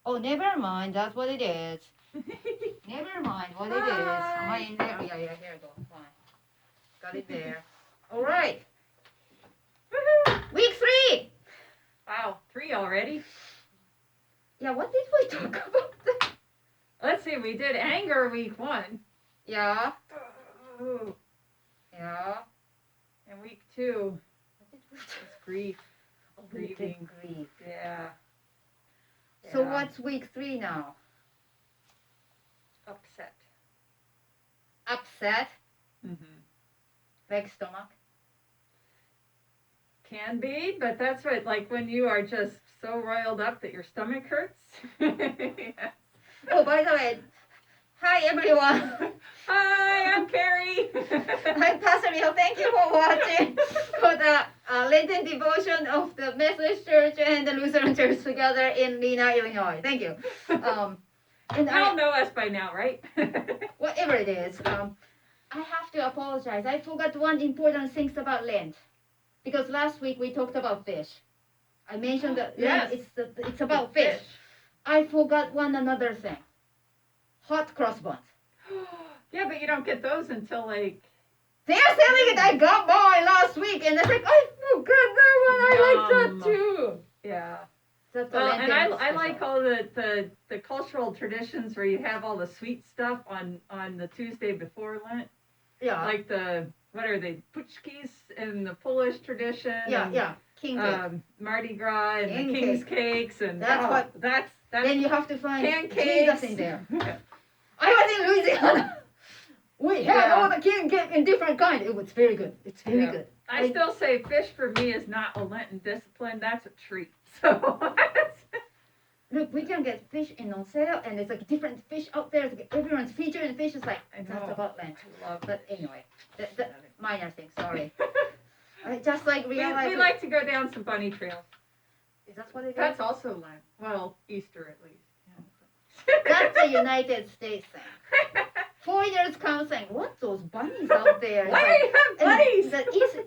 Oh, never mind. That's what it is. Never mind what it is. Am I in there? Oh, yeah, here we go. Fine. Got it there. All right. Woohoo! Week 3. Wow, 3 already? Yeah, what did we talk about? Let's see, we did anger week 1. Yeah. Oh. Yeah. And week 2 What did we is grief. Oh, Grieving. Grief. Yeah. So what's week 3 now? Upset. Upset? Mm-hmm. Like stomach? Can be, but that's what, like when you are just so roiled up that your stomach hurts. Yes. Oh, by the way, hi everyone. Hi, I'm Carrie. I'm Pastor Miho. Thank you for watching for the Lenten Devotion of the Methodist Church and the Lutheran Church together in Lena, Illinois. Thank you. And you all know us by now, right? Whatever it is, I have to apologize. I forgot one important thing about Lent. Because last week we talked about fish. I mentioned that yes. it's about fish. I forgot one another thing. Hot cross buns. Yeah, but you don't get those until like... They're selling it. I got mine last week, and it's like, I forgot that one. I like that too. Yeah. Well, and I like all the cultural traditions where you have all the sweet stuff on the Tuesday before Lent. Yeah. Like what are they, puchkis in the Polish tradition? Yeah. King cake. Mardi Gras and the King's cakes. And that's then you have to find pancakes. Jesus in there. I was in Louisiana. We had all the king cake in different kinds. It was very good. It's very good. I still say fish for me is not a Lenten discipline. That's a treat. So look, we can get fish on sale, and there's like different fish out there. Everyone's featuring fish. Is like that's about Lent. But anyway, the minor thing. Sorry. Just like we like to go down some bunny trails. Is that what it is? That's also Lent. Well, Easter at least. That's a United States thing. Foreigners come saying, "What's those bunnies out there?" Why do you have bunnies?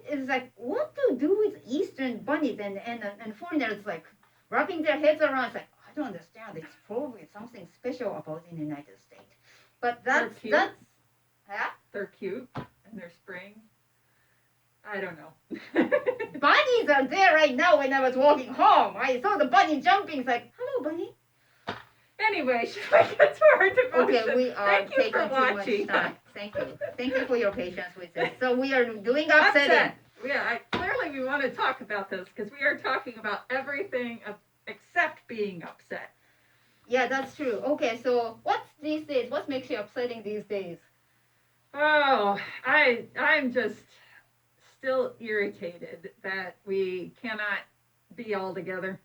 It's like, what to do with Eastern bunnies? And foreigners like wrapping their heads around. It's like, I don't understand. It's probably something special about in the United States. But that's They're cute and they're spring. I don't know. Bunnies are there right now. When I was walking home, I saw the bunny jumping. It's like, hello, bunny. Anyway, should we get to our devotion? Okay, we are taking too much time. Thank you. Thank you for your patience with this. So we are doing upsetting. Yeah, clearly we want to talk about this because we are talking about everything except being upset. Yeah, that's true. Okay, so what's these days? What makes you upsetting these days? Oh, I'm just still irritated that we cannot be all together.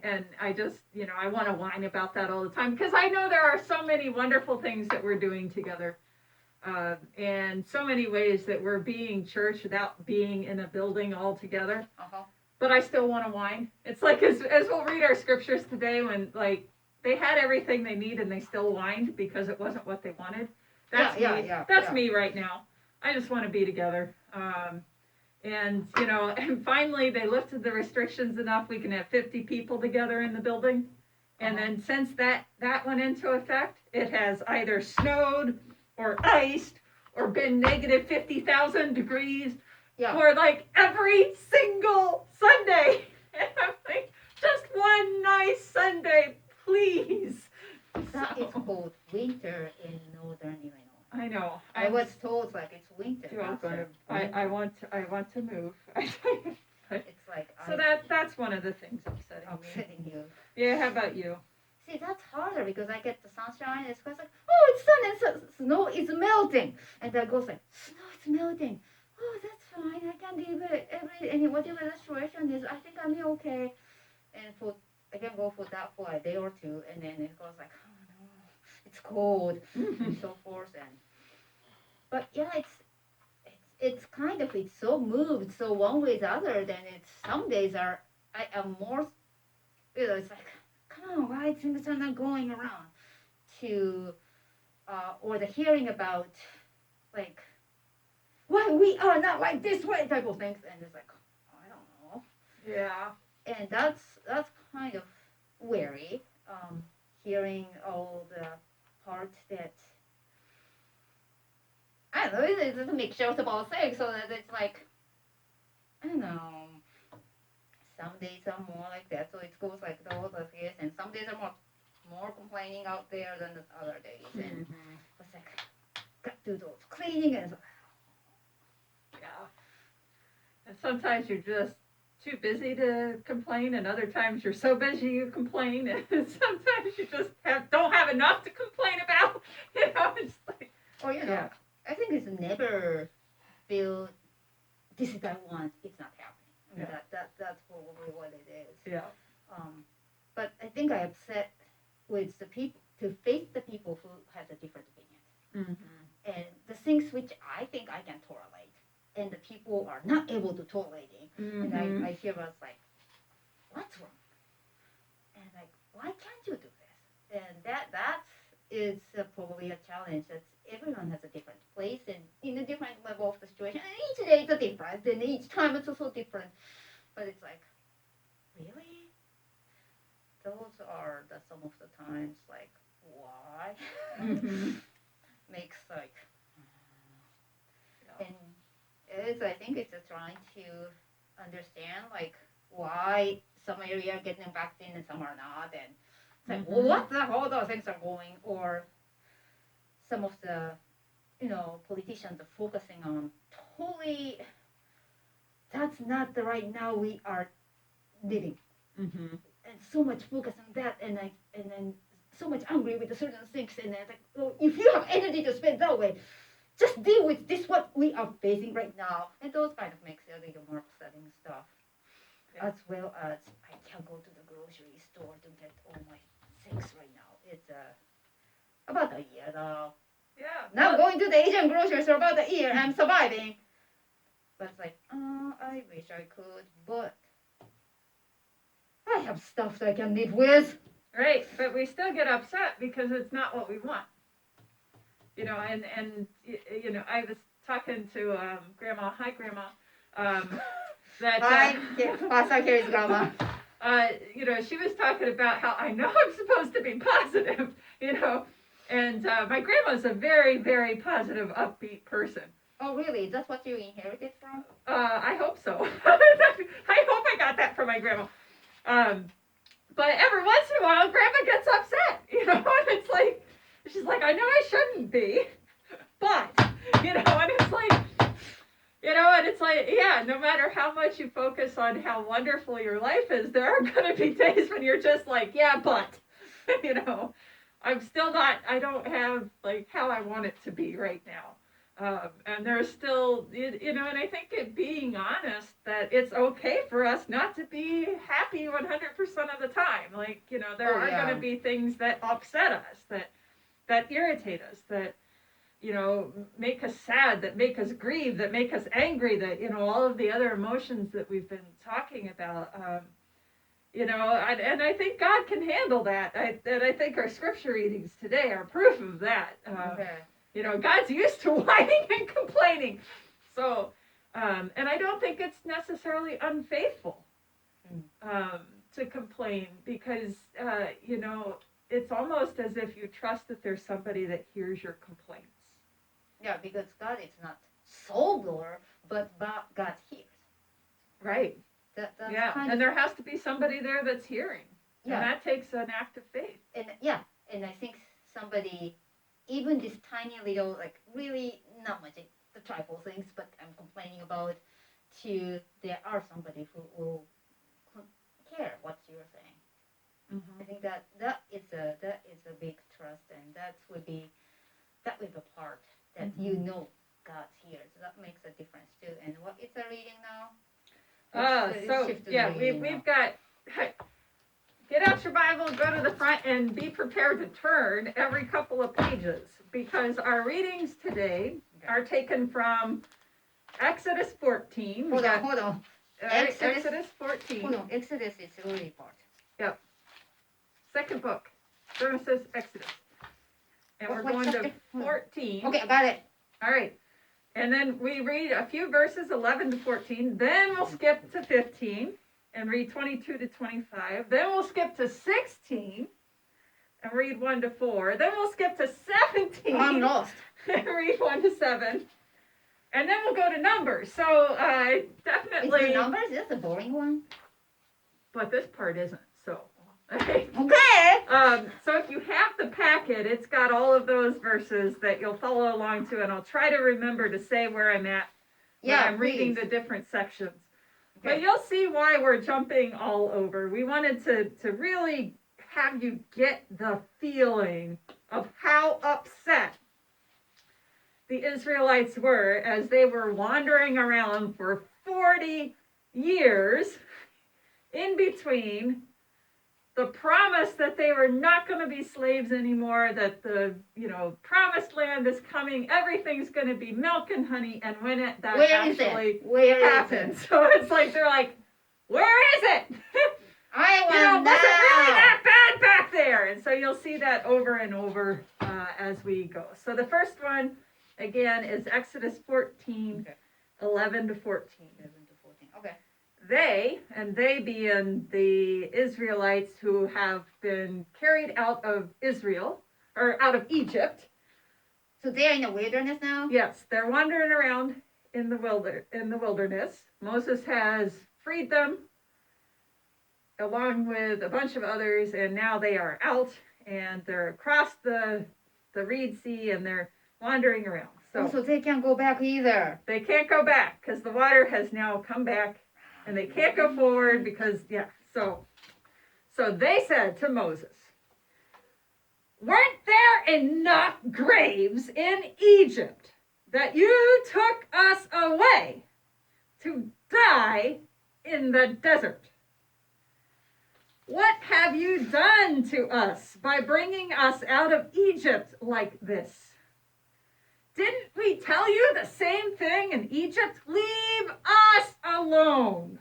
And I just, I want to whine about that all the time because I know there are so many wonderful things that we're doing together. And so many ways that we're being church without being in a building all together. Uh-huh. But I still want to whine. It's like, as we'll read our scriptures today, when like they had everything they need and they still whined because it wasn't what they wanted. That's me. That's me right now. I just want to be together. And finally they lifted the restrictions enough we can have 50 people together in the building. And then since that went into effect, it has either snowed or iced or been negative 50,000 degrees for like every single Sunday. And I'm like, just one nice Sunday, please. That is called winter in northern Illinois. I know. I was told like it's winter. I want to move. It's like so that's one of the things upsetting you. Yeah. How about you? See, that's harder because I get the sunshine. It's like, oh, it's sun and snow is melting, and that goes like, snow is melting. Oh, that's fine. I can deal with it. Whatever the situation is, I think I'll be okay. And I can go for that for a day or two, and then it goes like, oh no, it's cold and so forth. But yeah, it's kind of so moved so one way or the other. Then some days I am more. It's like, come on, why things are not going around to or the hearing about like why we are not like this way type of things, and it's like, I don't know. Yeah. And that's kind of weary. make sure about things so that it's like, I don't know. Some days are more like that, so it goes like those days, and some days are more complaining out there than the other days, and it's like got to do those cleaning and yeah. And sometimes you're just too busy to complain, and other times you're so busy you complain, and sometimes you just don't have enough to complain about. You know, it's like, or yeah. I think it's never feel this is what I want. It's not happening. I mean, that's probably what it is. Yeah. But I think I upset with the people to face the people who has a different opinion, and the things which I think I can tolerate, and the people are not able to tolerate it, and I hear us like, what's wrong? And like, why can't you do this? And that is probably a challenge. That everyone has a different place and in a different level of the situation, and each day is different, and each time it's also different. But it's like, really? Those are some of the times like, why? Makes like, and I think it's trying to understand like why some area are getting impacted and some are not, and it's like, well, what the how those things are going, or some of the politicians are focusing on totally that's not the right now we are living, and so much focus on that, and then so much angry with the certain things, and then it's like, well, if you have energy to spend that way, just deal with this what we are facing right now, and those kind of makes it a little more upsetting stuff. As well as I can't go to the grocery store to get all my things right now. It's about a year now. Yeah. Now going to the Asian grocery store about a year. I'm surviving. But it's like, I wish I could, but I have stuff that I can live with. Right, but we still get upset because it's not what we want. You know, and I was talking to Grandma. Hi, Grandma. That Pastor Carrie's grandma. She was talking about how I know I'm supposed to be positive, and my grandma's a very, very positive, upbeat person. Oh, really? That's what you inherited from? I hope so. I hope I got that from my grandma. But every once in a while, Grandma gets upset, and it's like, she's like, I know I shouldn't be, but, and it's like, and it's like, yeah, no matter how much you focus on how wonderful your life is, there are going to be days when you're just like, yeah, but, I'm still not, I don't have, like, how I want it to be right now. And there's still, and I think being honest that it's okay for us not to be happy 100% of the time. Like, there are going to be things that upset us, that irritate us, that, make us sad, that make us grieve, that make us angry, that, all of the other emotions that we've been talking about. And I think God can handle that. And I think our scripture readings today are proof of that. God's used to whining and complaining. So, and I don't think it's necessarily unfaithful to complain because, it's almost as if you trust that there's somebody that hears your complaints. Yeah, because God is not soul blower, but God hears. Right. That's and there has to be somebody there that's hearing. Yeah. And that takes an act of faith. And I think somebody, even this tiny little, like really not much, the tribal things, but I'm complaining about, there are somebody who will care what you're saying. I think that is a big trust, and that would be the part that God's here. So that makes a difference too. And what is the reading now? We've got. Get out your Bible, go to the front, and be prepared to turn every couple of pages because our readings today are taken from Exodus 14. Hold on. Exodus 14. Hold on. Exodus is the early part. Yep. Second book. Genesis, Exodus. And we're going to 14. Okay, I got it. All right. And then we read a few verses, 11 to 14. Then we'll skip to 15 and read 22 to 25. Then we'll skip to 16 and read 1 to 4. Then we'll skip to 17. I'm lost. And read 1 to 7. And then we'll go to Numbers. So definitely. Is the Numbers? That's a boring one. But this part isn't. So. Okay. So if you have the packet, it's got all of those verses that you'll follow along to, and I'll try to remember to say where I'm at when I'm reading the different sections. Okay. But you'll see why we're jumping all over. We wanted to really have you get the feeling of how upset the Israelites were as they were wandering around for 40 years in between the promise that they were not going to be slaves anymore, that the promised land is coming, everything's going to be milk and honey, and when that actually happens. So it's like they're like, where is it? I want was it really that bad back there? And so you'll see that over and over as we go. So the first one, again, is Exodus 14, 11 to 14. 11 to 14. Okay. They being the Israelites who have been carried out of Israel, or out of Egypt. So they're in the wilderness now? Yes, they're wandering around in the wilderness. Moses has freed them along with a bunch of others, and now they are out, and they're across the Reed Sea, and they're wandering around. So they can't go back either. They can't go back, because the water has now come back. And they can't go forward because, so they said to Moses, weren't there enough graves in Egypt that you took us away to die in the desert? What have you done to us by bringing us out of Egypt like this? Didn't we tell you the same thing in Egypt? Leave us alone.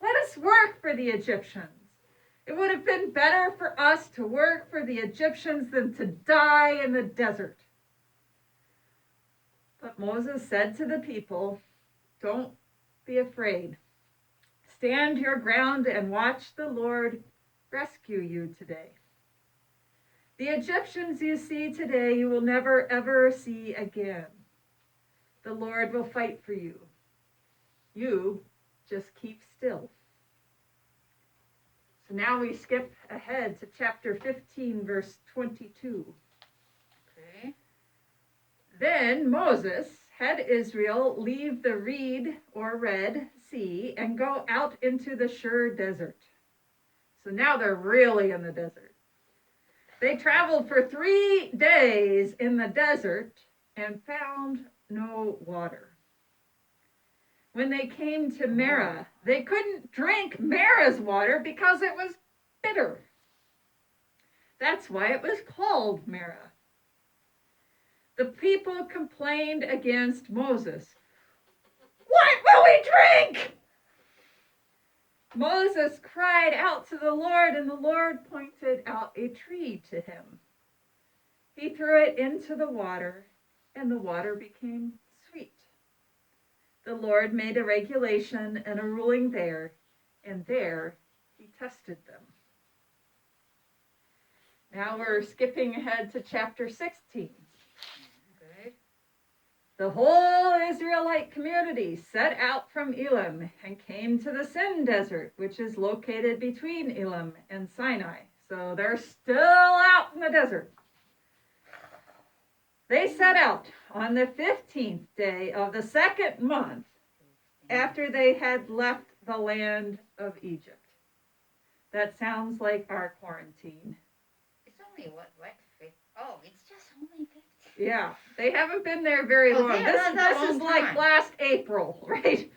Let us work for the Egyptians. It would have been better for us to work for the Egyptians than to die in the desert. But Moses said to the people, don't be afraid. Stand your ground and watch the Lord rescue you today. The Egyptians you see today, you will never, ever see again. The Lord will fight for you. You just keep still. So now we skip ahead to chapter 15, verse 22. Okay. Then Moses had Israel leave the Reed or Red Sea and go out into the Shur Desert. So now they're really in the desert. They traveled for 3 days in the desert and found no water. When they came to Marah, they couldn't drink Marah's water because it was bitter. That's why it was called Marah. The people complained against Moses. What will we drink? Moses cried out to the Lord, and the Lord pointed out a tree to him. He threw it into the water, and the water became sweet. The Lord made a regulation and a ruling there, and there he tested them. Now we're skipping ahead to chapter 16. Okay. The whole Israelite community set out from Elim and came to the Sin Desert, which is located between Elim and Sinai. So they're still out in the desert. They set out on the 15th day of the 2nd month after they had left the land of Egypt. That sounds like our quarantine. It's only what? Oh, it's just only 50. Yeah, they haven't been there very long. This is like last April, right?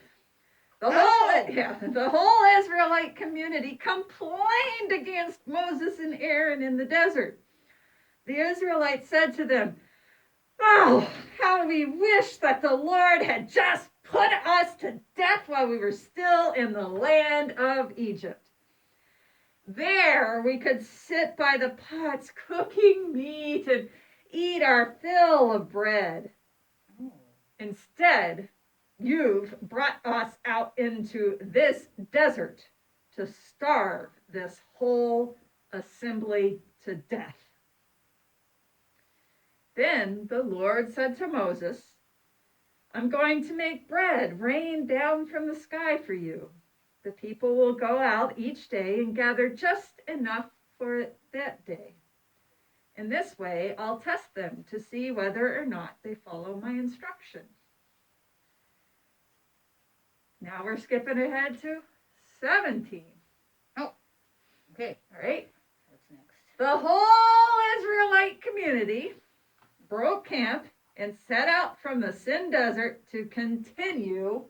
The whole Israelite community complained against Moses and Aaron in the desert. The Israelites said to them, "Oh, how we wish that the Lord had just put us to death while we were still in the land of Egypt. There we could sit by the pots cooking meat and eat our fill of bread. Instead, you've brought us out into this desert to starve this whole assembly to death." Then the Lord said to Moses, I'm going to make bread rain down from the sky for you. The people will go out each day and gather just enough for that day. In this way, I'll test them to see whether or not they follow my instruction. Now we're skipping ahead to 17. Oh, okay. All right. What's next? The whole Israelite community broke camp and set out from the Sin Desert to continue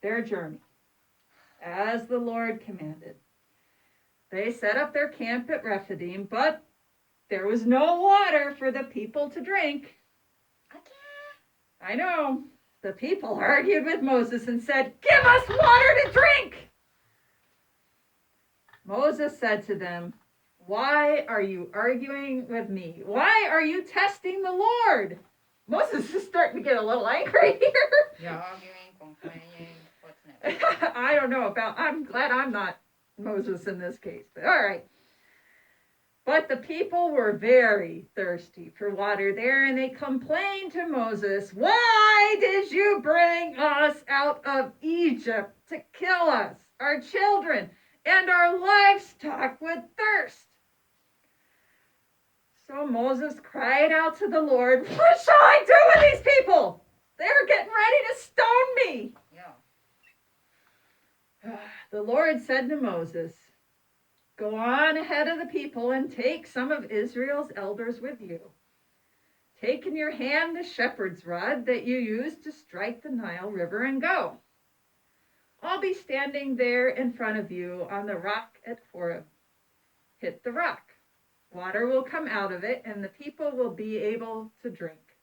their journey, as the Lord commanded. They set up their camp at Rephidim, but there was no water for the people to drink. I know. The people argued with Moses and said, "Give us water to drink!" Moses said to them, "Why are you arguing with me? Why are you testing the Lord?" Moses is starting to get a little angry here. Yeah, arguing, complaining. What's next? I don't know about, I'm glad I'm not Moses in this case, but all right. But the people were very thirsty for water there, and they complained to Moses, "Why did you bring us out of Egypt to kill us, our children, and our livestock with thirst?" So Moses cried out to the Lord, "What shall I do with these people? They're getting ready to stone me." Yeah. The Lord said to Moses, "Go on ahead of the people and take some of Israel's elders with you. Take in your hand the shepherd's rod that you used to strike the Nile River and go. I'll be standing there in front of you on the rock at Horeb. Hit the rock. Water will come out of it, and the people will be able to drink."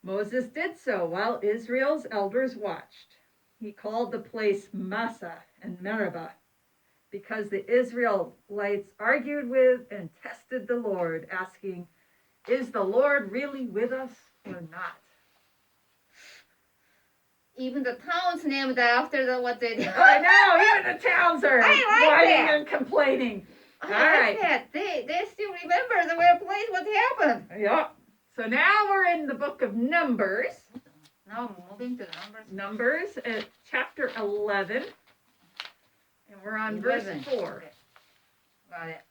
Moses did so while Israel's elders watched. He called the place Massah and Meribah, because the Israelites argued with and tested the Lord, asking, "Is the Lord really with us or not?" Even the town's named after what they did. I know, even the towns are whining that. and complaining. I like that. They still remember the way place what happened. Yep. So now we're in the book of Numbers. Now moving to Numbers. Numbers at chapter 11. And we're on verse 4. Okay. Got it.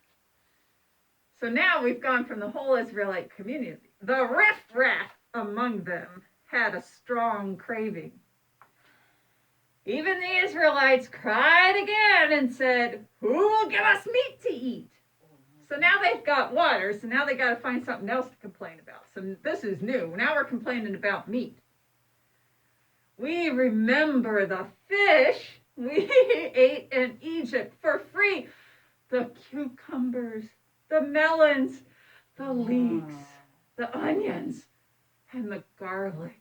So now we've gone from the whole Israelite community. The riffraff among them had a strong craving. Even the Israelites cried again and said, "Who will give us meat to eat?" So now they've got water, so now they got to find something else to complain about. So this is new. Now we're complaining about meat. "We remember the fish we ate in Egypt for free. The cucumbers, the melons, the leeks, the onions, and the garlic."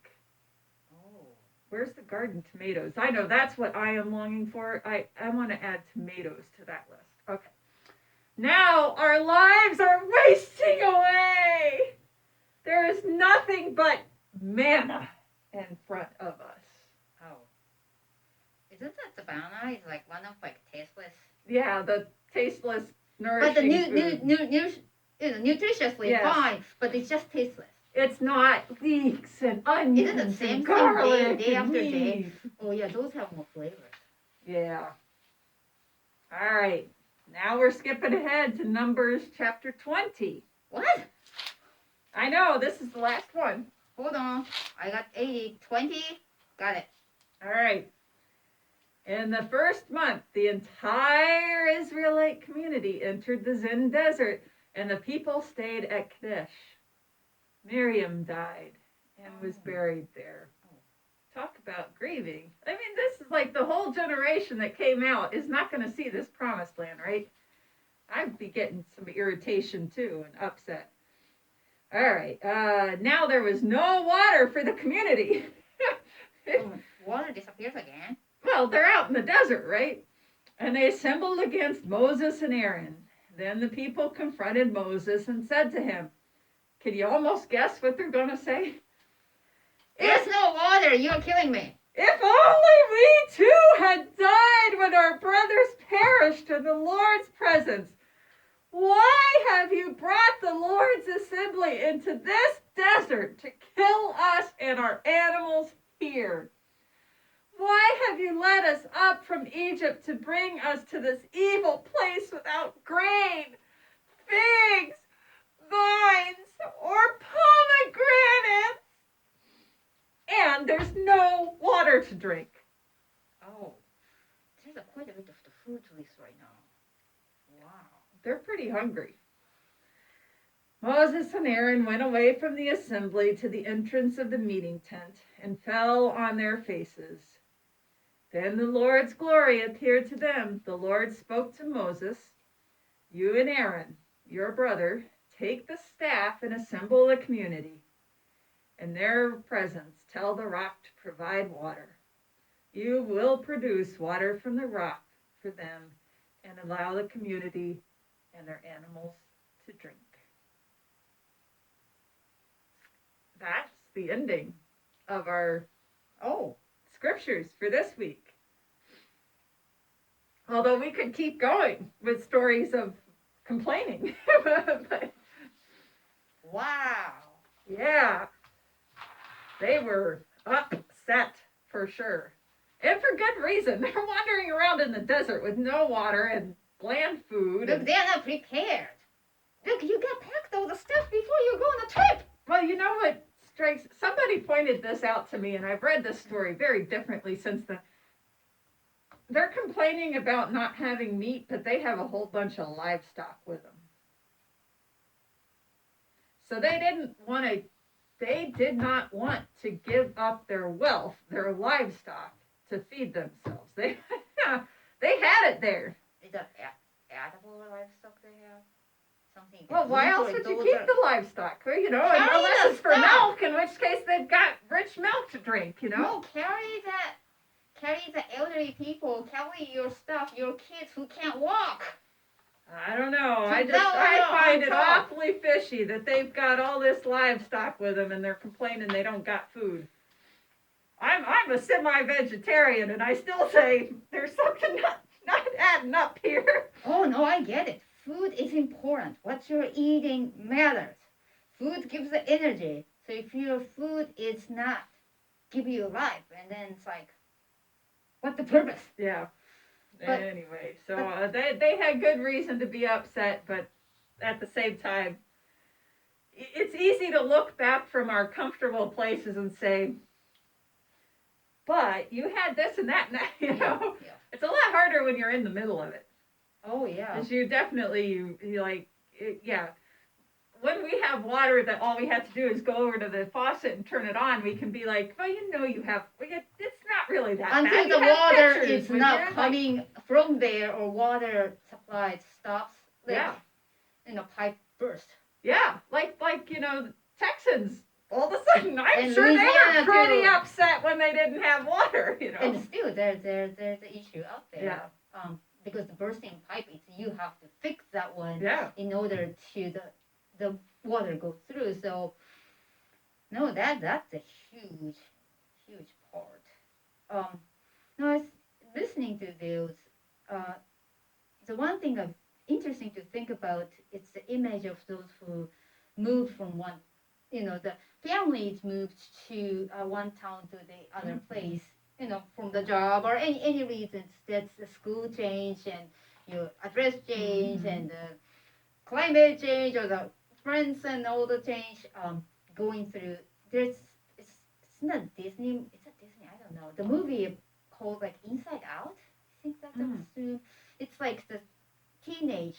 Where's the garden tomatoes? I know that's what I am longing for. I want to add tomatoes to that list. Okay. "Now our lives are wasting away. There is nothing but manna in front of us." Oh. Isn't that the banana? It's like one of tasteless. Yeah, the tasteless, nourishing but the food. nutritiously fine, but it's just tasteless. It's not leeks and onions. Isn't the same and garlic day and after day? meat. Oh yeah, those have more flavor. Yeah. All right. Now we're skipping ahead to Numbers chapter 20. What? I know, this is the last one. Hold on. I got 80. 20. Got it. All right. In the first month, the entire Israelite community entered the Zin Desert, and the people stayed at Kadesh. Miriam died and was buried there. Talk about grieving. I mean, this is like the whole generation that came out is not going to see this promised land, right? I'd be getting some irritation too and upset. All right. Now there was no water for the community. Water disappears again. Well, they're out in the desert, right? And they assembled against Moses and Aaron. Then the people confronted Moses and said to him, can you almost guess what they're going to say? There's no water. You're killing me. If only we too had died when our brothers perished in the Lord's presence. Why have you brought the Lord's assembly into this desert to kill us and our animals here? Why have you led us up from Egypt to bring us to this evil place without grain, figs, vines, or pomegranates? And there's no water to drink. Oh, there's quite a bit of the food list right now. Wow. They're pretty hungry. Moses and Aaron went away from the assembly to the entrance of the meeting tent and fell on their faces. Then the Lord's glory appeared to them. The Lord spoke to Moses, "You and Aaron, your brother, take the staff and assemble the community. In their presence, tell the rock to provide water. You will produce water from the rock for them and allow the community and their animals to drink." That's the ending of our scriptures for this week. Although we could keep going with stories of complaining. But, wow. Yeah. They were upset for sure. And for good reason. They're wandering around in the desert with no water and bland food. Look, they're not prepared. Look, you got packed all the stuff before you go on a trip. Well, you know what strikes... Somebody pointed this out to me, and I've read this story very differently since then. They're complaining about not having meat, but they have a whole bunch of livestock with them. So they did not want to give up their wealth, their livestock, to feed themselves. They had it there. Is that edible livestock they have? Something. Well, why else would you keep the livestock? Well, unless it's for milk, in which case they've got rich milk to drink, No, carry the elderly people, carry your stuff, your kids who can't walk. I don't know. I find it awfully fishy that they've got all this livestock with them and they're complaining they don't got food. I'm a semi-vegetarian and I still say there's something not adding up here. Oh no, I get it. Food is important. What you're eating matters. Food gives the energy. So if your food is not give you life, and then it's like, what's the purpose? Yeah. But, anyway, so they had good reason to be upset, but at the same time, it's easy to look back from our comfortable places and say, but you had this and that, and that, Yeah. It's a lot harder when you're in the middle of it. Oh, yeah. Because you definitely, when we have water that all we have to do is go over to the faucet and turn it on, we can be like, well, it's not really that bad. Until the water is not coming from there or water supply stops. Pipe burst. Yeah, like Texans. All of a sudden, I'm sure they were pretty upset when they didn't have water, And still, there's the issue out there. Yeah. Because the bursting pipe, you have to fix that one in order to the water go through. So, no, that's a huge part. No, I was listening to those. The one thing interesting to think about is the image of those who moved from one, the families moved to one town to the other place, from the job or any reasons. That's the school change and your address change and the climate change or the friends and all the change going through. It's not Disney. It's a Disney. I don't know. The movie called like Inside Out. I think that's it's like the teenage,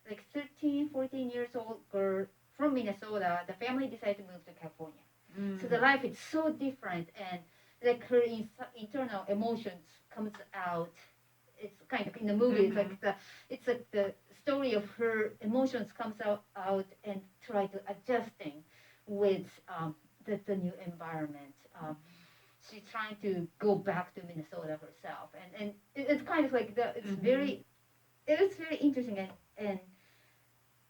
like 13, 14 years old girl from Minnesota. The family decided to move to California. So the life is so different, and like her internal emotions comes out. It's kind of in the movie. It's like the story of her emotions comes out and try to adjusting with the new environment. She's trying to go back to Minnesota herself, and it's kind of like it's very interesting, and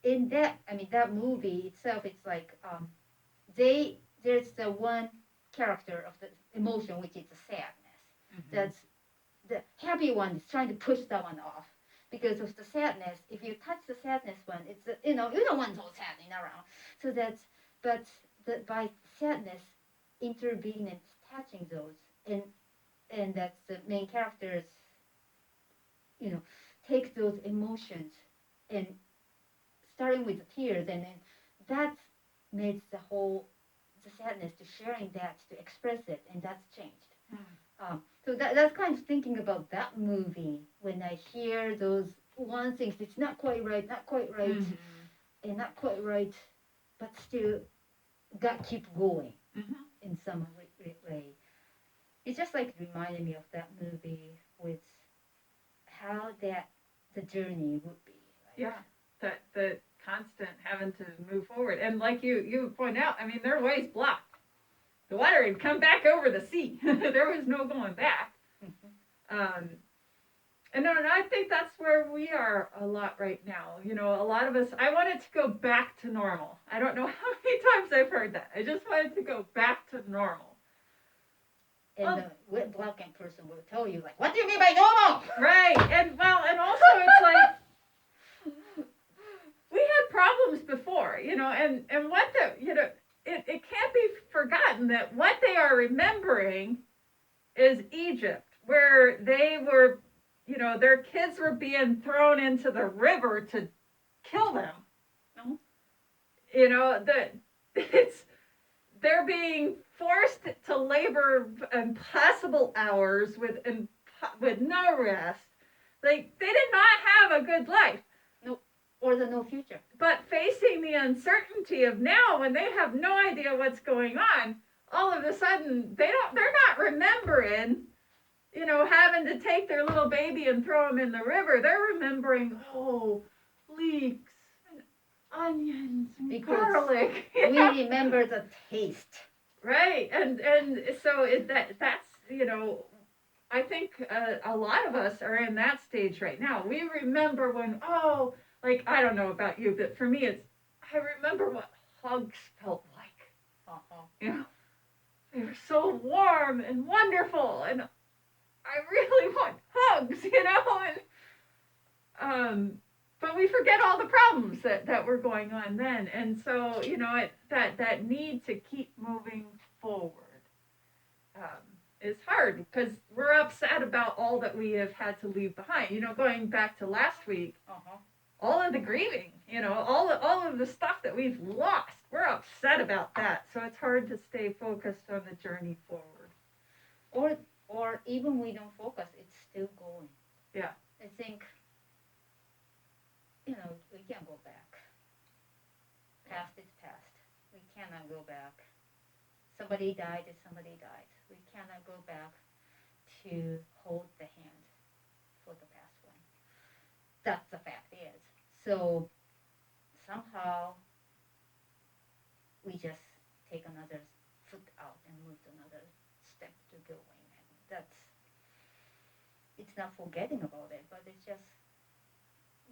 in that movie itself, it's like there's the one character of the emotion, which is the sadness. That's the happy one is trying to push that one off. because of the sadness. If you touch the sadness one, it's you don't want all sadness around. So by sadness intervening and touching those, and that's the main characters, take those emotions and starting with the tears, and then that makes the sadness to sharing that to express it, and that's changed. So that's kind of thinking about that movie when I hear those one things. It's not quite right, and not quite right, but still got keep going in some way. It just like reminded me of that movie with how the journey would be. Yeah, that the constant having to move forward, and like you point out, I mean, their way's blocked. The water had come back over the sea. There was no going back. And I think that's where we are a lot right now. A lot of us, I want it to go back to normal. I don't know how many times I've heard that. I just want it to go back to normal. And the black person will tell you, like, what do you mean by normal? Right. And also it's like, we had problems before, and what it can't be forgotten that what they are remembering is Egypt, where they were, their kids were being thrown into the river to kill them. They're being forced to labor impossible hours with no rest. They did not have a good life. Or no future. But facing the uncertainty of now, when they have no idea what's going on, all of a sudden they're not remembering, having to take their little baby and throw him in the river. They're remembering, leeks and onions and garlic. We remember the taste. Right, and so that's I think a lot of us are in that stage right now. We remember when like, I don't know about you, but for me, I remember what hugs felt like. They were so warm and wonderful, and I really want hugs, but we forget all the problems that were going on then, and so, that need to keep moving forward is hard, because we're upset about all that we have had to leave behind. Going back to last week, all of the grieving, all of the stuff that we've lost, we're upset about that. So it's hard to stay focused on the journey forward. Or even we don't focus, it's still going. Yeah. I think, we can't go back. Past is past. We cannot go back. Somebody died. We cannot go back to hold the hand for the past one. That's the fact is. So somehow we just take another foot out and move another step to going, and it's not forgetting about it, but it's just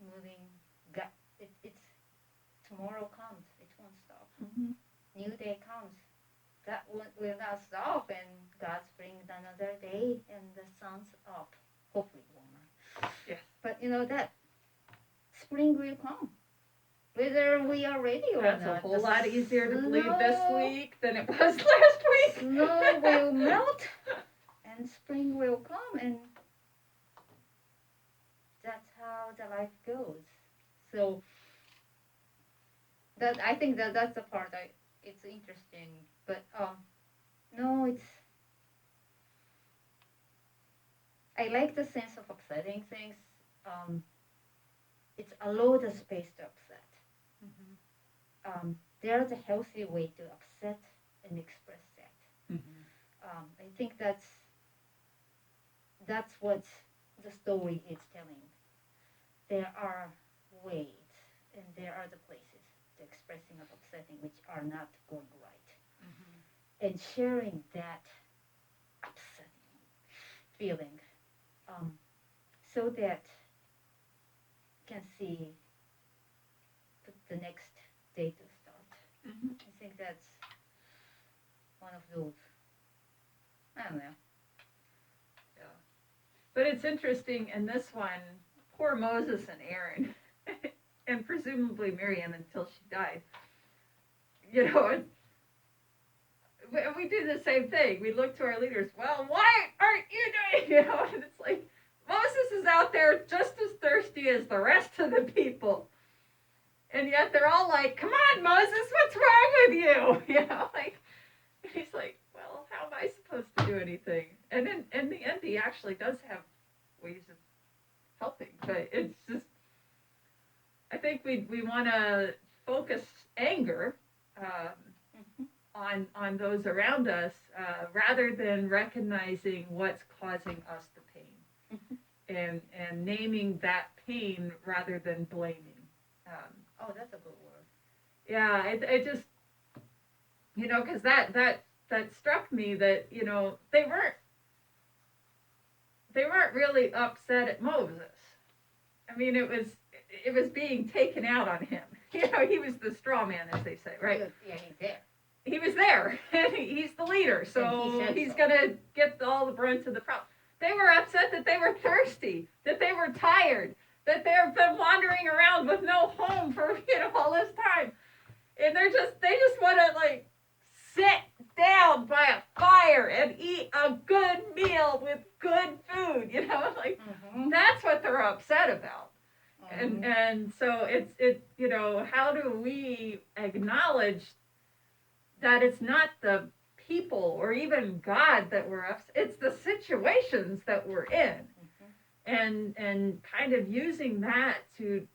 moving. It's tomorrow comes, it won't stop. New day comes, that will not stop, and God's brings another day, and the sun's up, hopefully warmer. Yes. But that spring will come, whether we are ready or not. That's a whole lot easier to believe this week than it was last week. Snow will melt, and spring will come, and that's how the life goes. So I think that's the part it's interesting, but no, I like the sense of upsetting things. It's allow the space to upset. There's a healthy way to upset and express that. I think that's what the story is telling. There are ways and there are the places to expressing of upsetting which are not going right. And sharing that upsetting feeling so that can see the next day to start. I think that's one of those. I don't know. Yeah. But it's interesting in this one, poor Moses and Aaron, and presumably Miriam until she died. You know, and we do the same thing. We look to our leaders. Well, why aren't you doing? You know, and it's like Moses is out there just as thirsty as the rest of the people, and yet they're all like, "Come on, Moses, what's wrong with you?" You know, like he's like, "Well, how am I supposed to do anything?" And then in the end, he actually does have ways of helping, but it's just, I think we want to focus anger on those around us rather than recognizing what's causing us the pain and naming that pain rather than blaming. Oh, that's a good word. Yeah, it just, you know, because that struck me that, you know, they weren't really upset at Moses. I mean, it was being taken out on him. You know, he was the straw man, as they say, right? Yeah, he's there. He was there, and he's the leader, so he's gonna get all the brunt of the problem. They were upset that they were thirsty, that they were tired, that they've been wandering around with no home for, you know, all this time, and they just want to like sit down by a fire and eat a good meal with good food, you know, like that's what they're upset about. And so it's you know, how do we acknowledge that it's not the people or even God that we're upset, it's the situations that we're in, and kind of using that to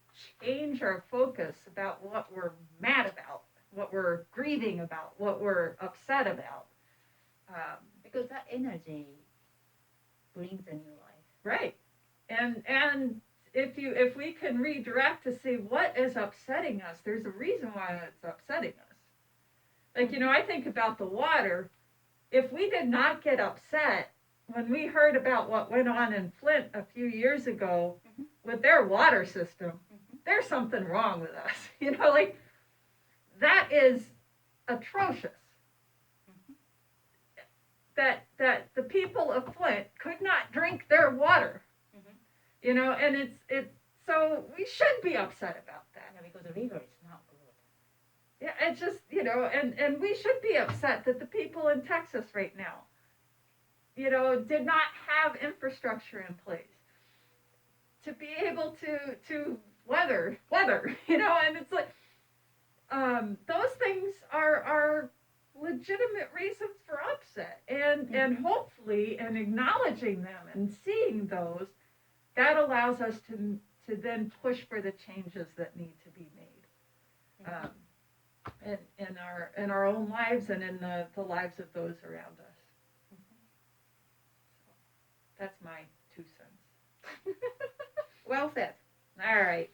change our focus about what we're mad about, what we're grieving about, what we're upset about, because that energy brings a new life. Right, and if we can redirect to see what is upsetting us, there's a reason why it's upsetting us. Like, you know, I think about the water. If we did not get upset when we heard about what went on in Flint a few years ago with their water system, there's something wrong with us. You know, like, that is atrocious. That the people of Flint could not drink their water. You know, and it's so we should be upset about that. Yeah, because the river is not good. Yeah, it's just, you know, and we should be upset that the people in Texas right now, you know, did not have infrastructure in place to be able to weather, you know, and it's like those things are legitimate reasons for upset, and hopefully in acknowledging them and seeing those, that allows us to then push for the changes that need to be made in our own lives and in the lives of those around us. That's my 2 cents. Well said. All right.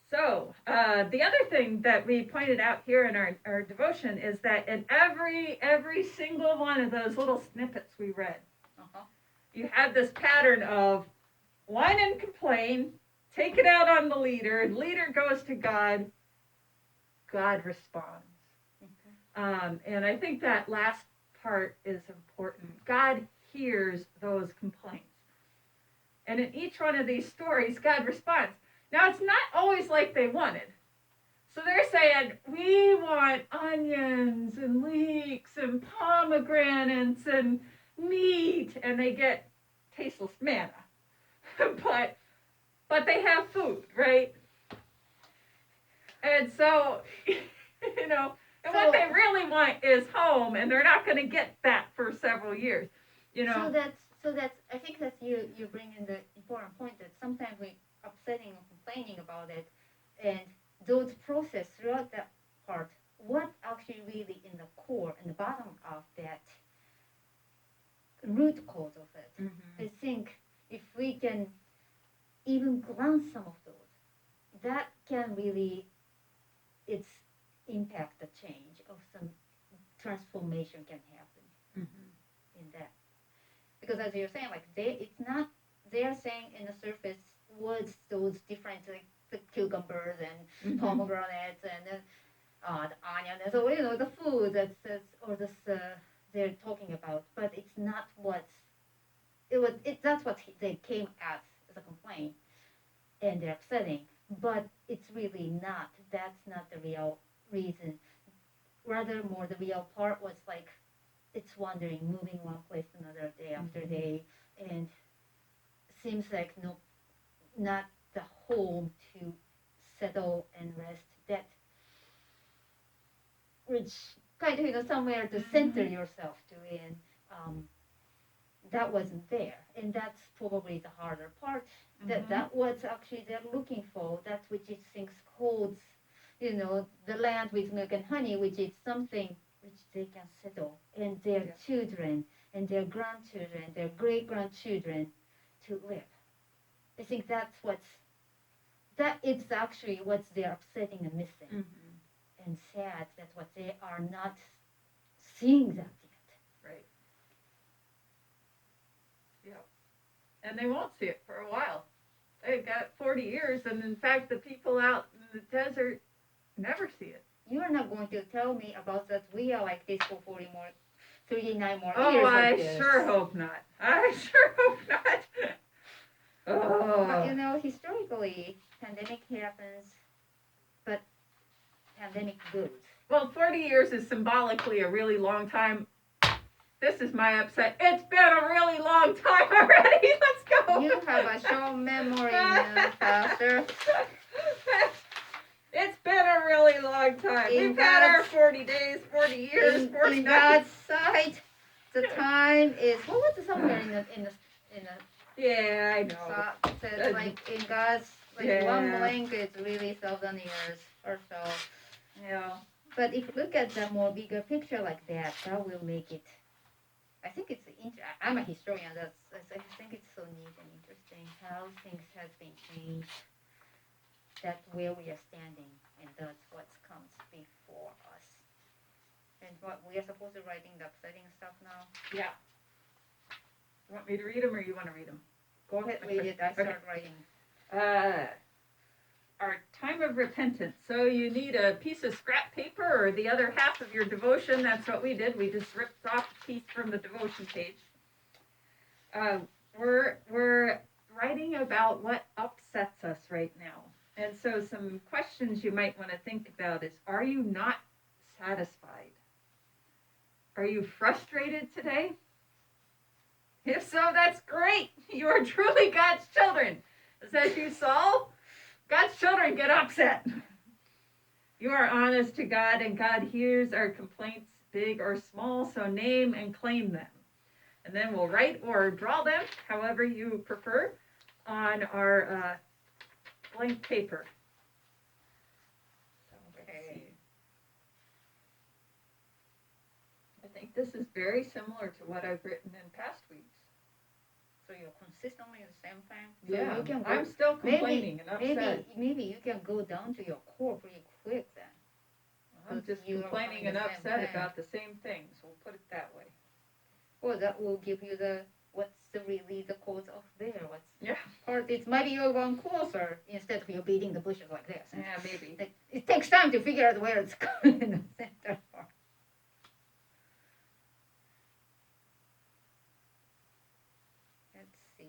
So the other thing that we pointed out here in our devotion is that in every single one of those little snippets we read, you have this pattern of whine and complain, take it out on the leader goes to God, God responds. And I think that last part is important. God hears those complaints. And in each one of these stories, God responds. Now, it's not always like they wanted. So they're saying, we want onions and leeks and pomegranates and meat, and they get tasteless manna. But they have food, right? And so, you know, and what they really want is home, and they're not going to get that for several years, you know. So that's I think that you bring in the important point that sometimes we upsetting or complaining about it, and those process throughout that part, what actually really in the core and the bottom of that root cause of it. I think if we can even glance some of those, that can really impact the change of some transformation can happen in that. Because as you're saying, like they're saying in the surface words those different, like the cucumbers and pomegranates and then the onion and so, you know, the food that's they're talking about, but it's not that's what they came as a complaint. and they're upsetting, but it's really not. That's not the real reason. Rather, more the real part was like it's wandering, moving one place to another day after day, and seems like not the home to settle and rest. That which kind of somewhere to center yourself to, and that wasn't there, and that's probably the harder part. That was actually they're looking for, that which it thinks holds, the land with milk and honey, which is something which they can settle, and their children and their grandchildren, their great grandchildren, to live. I think that is actually what's they're upsetting and missing, and sad that what they are not seeing that yet. Right. Yeah. And they won't see it for a while. They've got 40 years, and in fact, the people out in the desert never see it. You are not going to tell me about that we are like this for 39 more years. Oh, I sure hope not. I sure hope not. But historically, pandemic happens, but pandemic goes. Well, 40 years is symbolically a really long time. This is my upset. It's been a really long time already. Let's go. You have a short memory, Pastor. It's been a really long time. We've had our 40 days, 40 years, 40 in nights. God's sight, the time is, what was the somewhere in the yeah, I know. Says like in God's, like one blink is really 1,000 years or so. Yeah. But if you look at the more bigger picture like that will make it. I think it's I'm a historian. I think it's so neat and interesting how things have been changed. That's where we are standing, and that's what comes before us. And what we are supposed to writing the upsetting stuff now. Yeah. You want me to read them, or you want to read them? Go ahead, read it. I start writing. Our time of repentance. So you need a piece of scrap paper or the other half of your devotion. That's what we did. We just ripped off a piece from the devotion page. We're writing about what upsets us right now. And so some questions you might want to think about is, are you not satisfied? Are you frustrated today? If so, that's great. You are truly God's children. As you saw, God's children get upset. You are honest to God, and God hears our complaints, big or small, so name and claim them. And then we'll write or draw them, however you prefer, on our blank paper. Okay. I think this is very similar to what I've written in past weeks. So you're consistently the same thing? So yeah, I'm still complaining and upset. Maybe you can go down to your core pretty quick then. I'm just complaining and upset about the same things. We'll put it that way. Well, that will give you what's really the cause of there. Yeah. Or it might be you're going closer instead of you beating the bushes like this. Yeah, maybe. It takes time to figure out where it's going in the center. Let's see.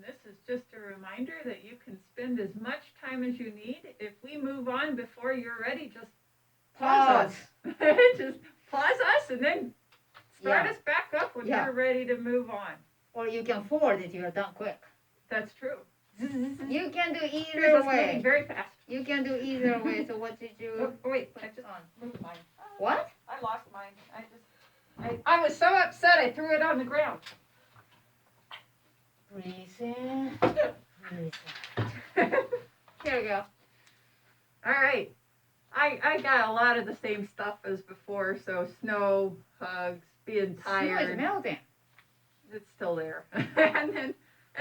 this is just a reminder that you can spend as much time as you need. If we move on before you're ready, just pause us. Just pause us and then start us back up when you're ready to move on. Or you can forward it, you're done quick. That's true. You can do either way. Very fast. You can do either way. So what did you wait, I just moved mine. What? I lost mine. I was so upset I threw it on the ground. Breathe in. Breathe out. Here we go. All right. I got a lot of the same stuff as before. So snow, hugs, being tired. Snow is melting. It's still there. and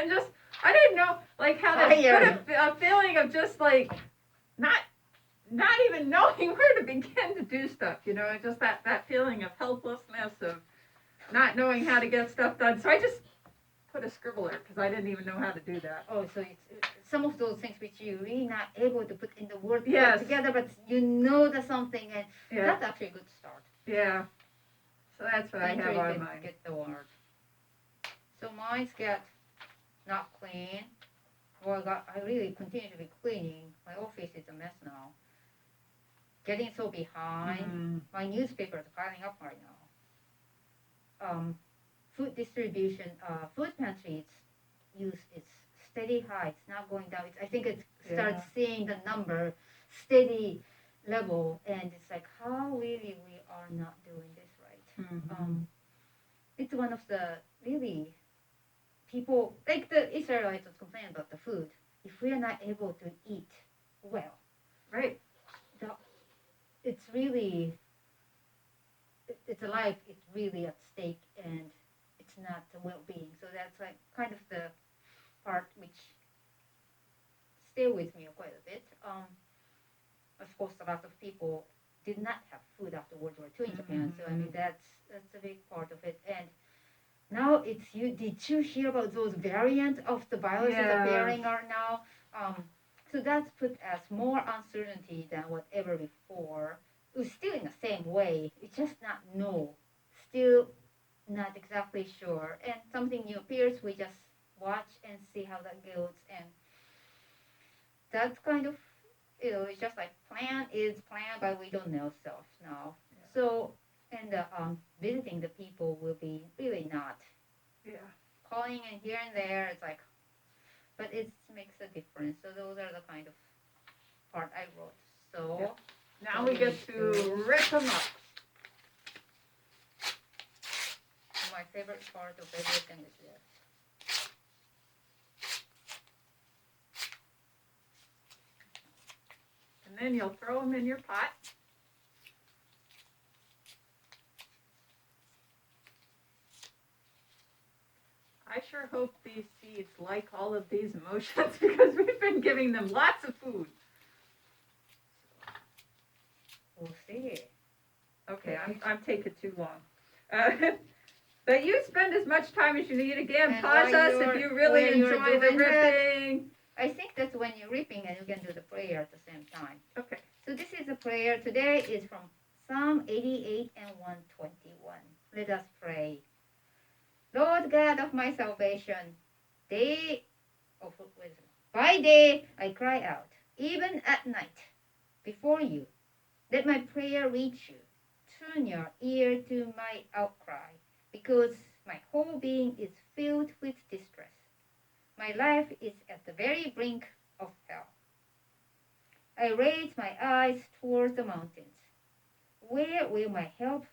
just, I didn't know, like, how to put a feeling of just, like, not even knowing where to begin to do stuff, you know, just that feeling of helplessness, of not knowing how to get stuff done. So I just put a scribbler because I didn't even know how to do that. Oh, so it's some of those things which you're really not able to put in the word together, but you know there's something, and that's actually a good start. Yeah. So that's what I have on mine. Get the word. So mine's get not clean. Well, I really continue to be cleaning. My office is a mess now. Getting so behind. My newspaper is piling up right now. Food distribution, food pantries use its steady high. It's not going down. I think it starts seeing the number steady level, and it's like how really we are not doing this right. It's one of the really people, like the Israelites was complaining about the food. If we are not able to eat well, right? It's really, it's a life. It's really at stake, and it's not the well-being. So that's like kind of the part which stay with me quite a bit. Of course, a lot of people did not have food after World War II in Japan. So I mean that's a big part of it. And now it's you. Did you hear about those variants of the virus that appearing are now? So that's put as more uncertainty than whatever before. It's still in the same way. It's just not still not exactly sure. And something new appears, we just watch and see how that goes. And that's kind of, it's just like plan is planned, but we don't know stuff now. Yeah. So, and visiting the people will be really not. Yeah. Calling and here and there, it's like, but it makes a difference. So those are the kind of part I wrote. So now we get to rip them up. My favorite part of everything is this. And then you'll throw them in your pot. I sure hope these seeds like all of these emotions because we've been giving them lots of food. We'll see. Okay, I'm taking too long. But you spend as much time as you need. Again, and pause us if you really enjoy the ripping. I think that's when you're ripping and you can do the prayer at the same time. Okay. So this is a prayer. Today is from Psalm 88 and 121. Let us pray. Lord God of my salvation, by day I cry out, even at night, before you. Let my prayer reach you. Turn your ear to my outcry, because my whole being is filled with distress. My life is at the very brink of hell. I raise my eyes towards the mountains. Where will my help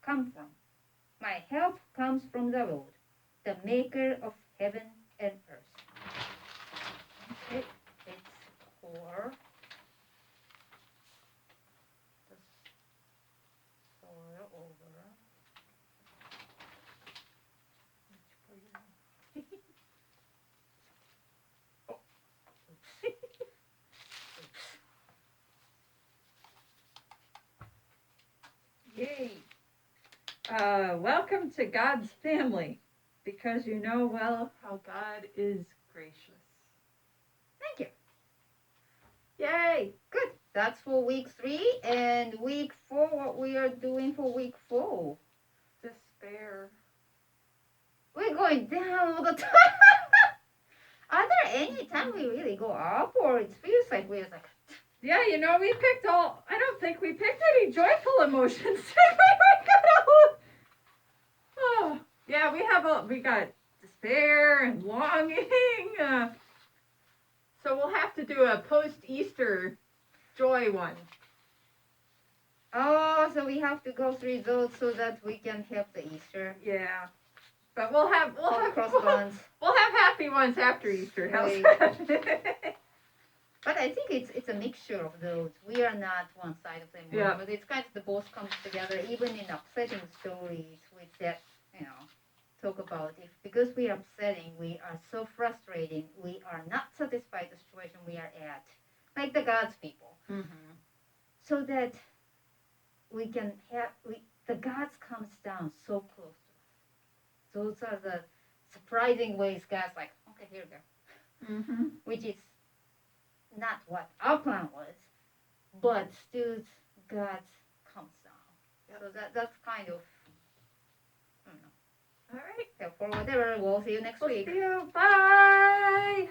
come from? My help comes from the Lord, the maker of heaven and earth. Okay, it's for the soil over. Oh, oops. Yay. Welcome to God's family, because you know well how God is gracious. Thank you. Yay! Good. That's for week 3, and week 4, what we are doing for week 4. Despair. We're going down all the time. Are there any time we really go up, or it feels like we're like? Yeah, we picked all. I don't think we picked any joyful emotions. Oh, yeah, we got despair and longing. So we'll have to do a post-Easter joy one. Oh, so we have to go through those so that we can have the Easter. Yeah, but we'll have happy ones after Easter. How's that? But I think it's a mixture of those. We are not one side of them, yeah. But it's kind of the both comes together. Even in upsetting stories, with that, talk about if because we are upsetting, we are so frustrating, we are not satisfied the situation we are at, like the God's people. Mm-hmm. So that we can have the God's comes down so close to us. Those are the surprising ways God's like, okay, here we go, which is not what our plan was, but still God comes down. Yep. So that's kind of, I don't know. All right. So for whatever, we'll see you next week. See you. Bye.